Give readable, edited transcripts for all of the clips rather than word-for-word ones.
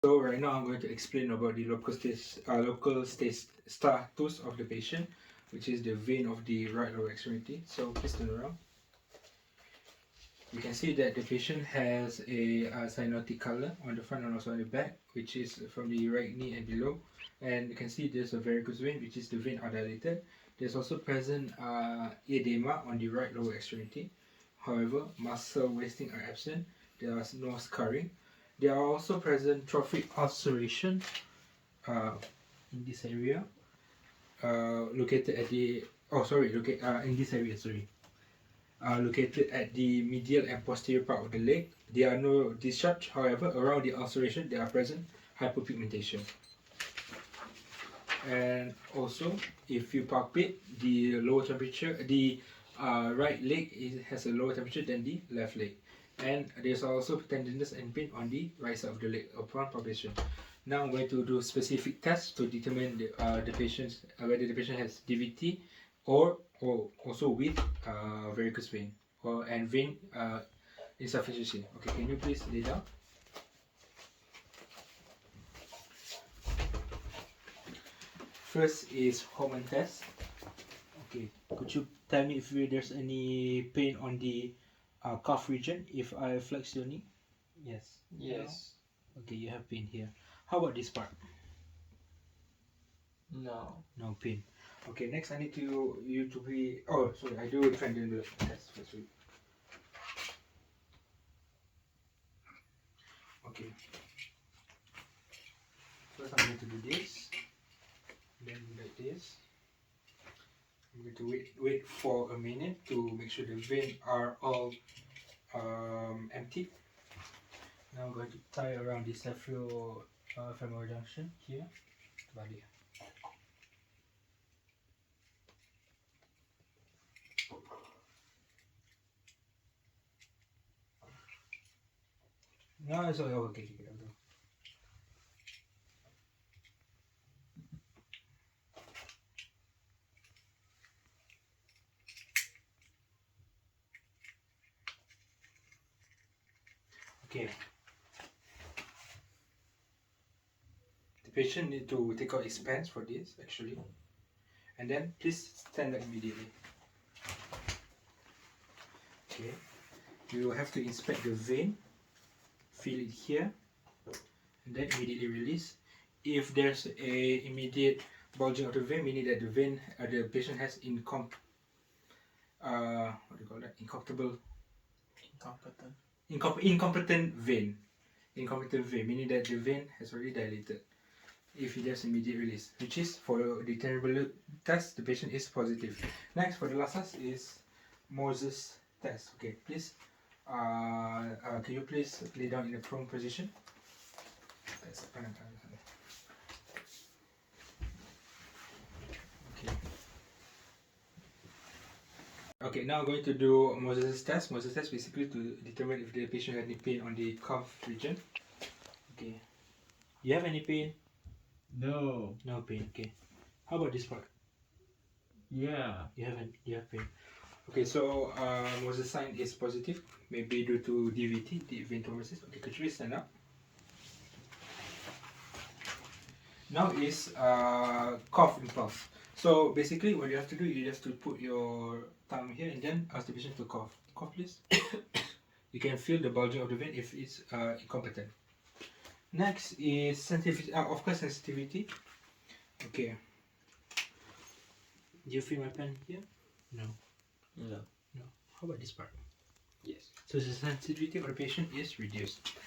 So right now I'm going to explain about the local status of the patient, which is the vein of the right lower extremity. So please turn around. You can see that the patient has a cyanotic color on the front and also on the back, which is from the right knee and below. And you can see there's a varicose vein, which is the vein are dilated. There's also present edema on the right lower extremity. However, muscle wasting are absent. There is no scarring. There are also present trophic ulceration in this area, located at the in this area, located at the medial and posterior part of the leg. There are no discharge. However, around the ulceration there are present hypopigmentation. And also, if you palpate the lower temperature, the right leg has a lower temperature than the left leg. And there's also tenderness and pain on the right side of the leg upon palpation. Now I'm going to do specific tests to determine the patient's whether the patient has DVT or also with varicose vein and vein insufficiency. Okay, can you please lay down? First is hormone test. Okay, could you tell me if there's any pain on the calf region if I flex your knee? Yes. Yes. No? Okay, you have pain here. How about this part? No. No pain. Okay, next I need you to be. Oh, sorry, I do triangular test first. Okay. First I'm going to do this. Then like this. I'm going to wait for a minute to make sure the veins are all empty. Now I'm going to tie around the femoral junction here. Balik. No, it's okay. Okay. The patient need to take out his pants for this actually, and then please stand up immediately. Okay. You have to inspect the vein, feel it here, and then immediately release. If there's a immediate bulging of the vein, meaning that the patient has incompetent vein. Incompetent vein, meaning that the vein has already dilated. If there's immediate release, which is for the terrible test, the patient is positive. Next, for the last test is Moses test. Okay, please. Can you please lay down in a prone position? Okay, now I'm going to do Moses test. Moses test basically to determine if the patient has any pain on the calf region. Okay. You have any pain? No. No pain. Okay. How about this part? Yeah. You have pain. Okay, so Moses sign is positive, maybe due to DVT, deep vein thrombosis. Okay, could you please stand up? Now is cough impulse. So basically what you have to do, you have to put your thumb here and then ask the patient to cough. Cough please. You can feel the bulging of the vein if it's incompetent. Next is sensitivity, of course sensitivity. Okay. Do you feel my pen here? No. No. No. How about this part? Yes. So the sensitivity of the patient is reduced.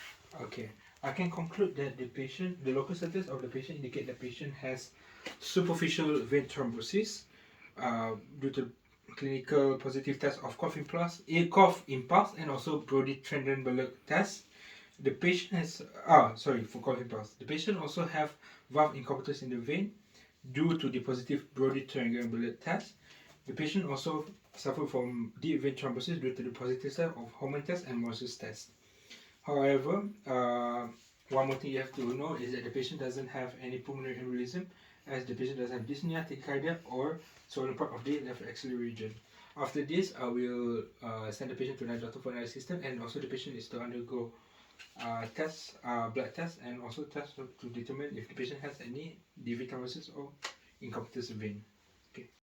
Okay. I can conclude that the local status of the patient indicate the patient has superficial vein thrombosis due to clinical positive test of cough impulse, and also Brody Trendelenburg test. The patient has for cough impulse. The patient also have valve incompetence in the vein due to the positive Brody Trendelenburg test. The patient also suffered from deep vein thrombosis due to the positive test of hormone test and Moses test. However, one more thing you have to know is that the patient doesn't have any pulmonary embolism, as the patient doesn't have dyspnea, tachycardia, or swollen part of the left axillary region. After this, I will send the patient to another doctor for another system, and also the patient is to undergo blood test, and also test to determine if the patient has any D vitaminosis or incompetence vein. Okay.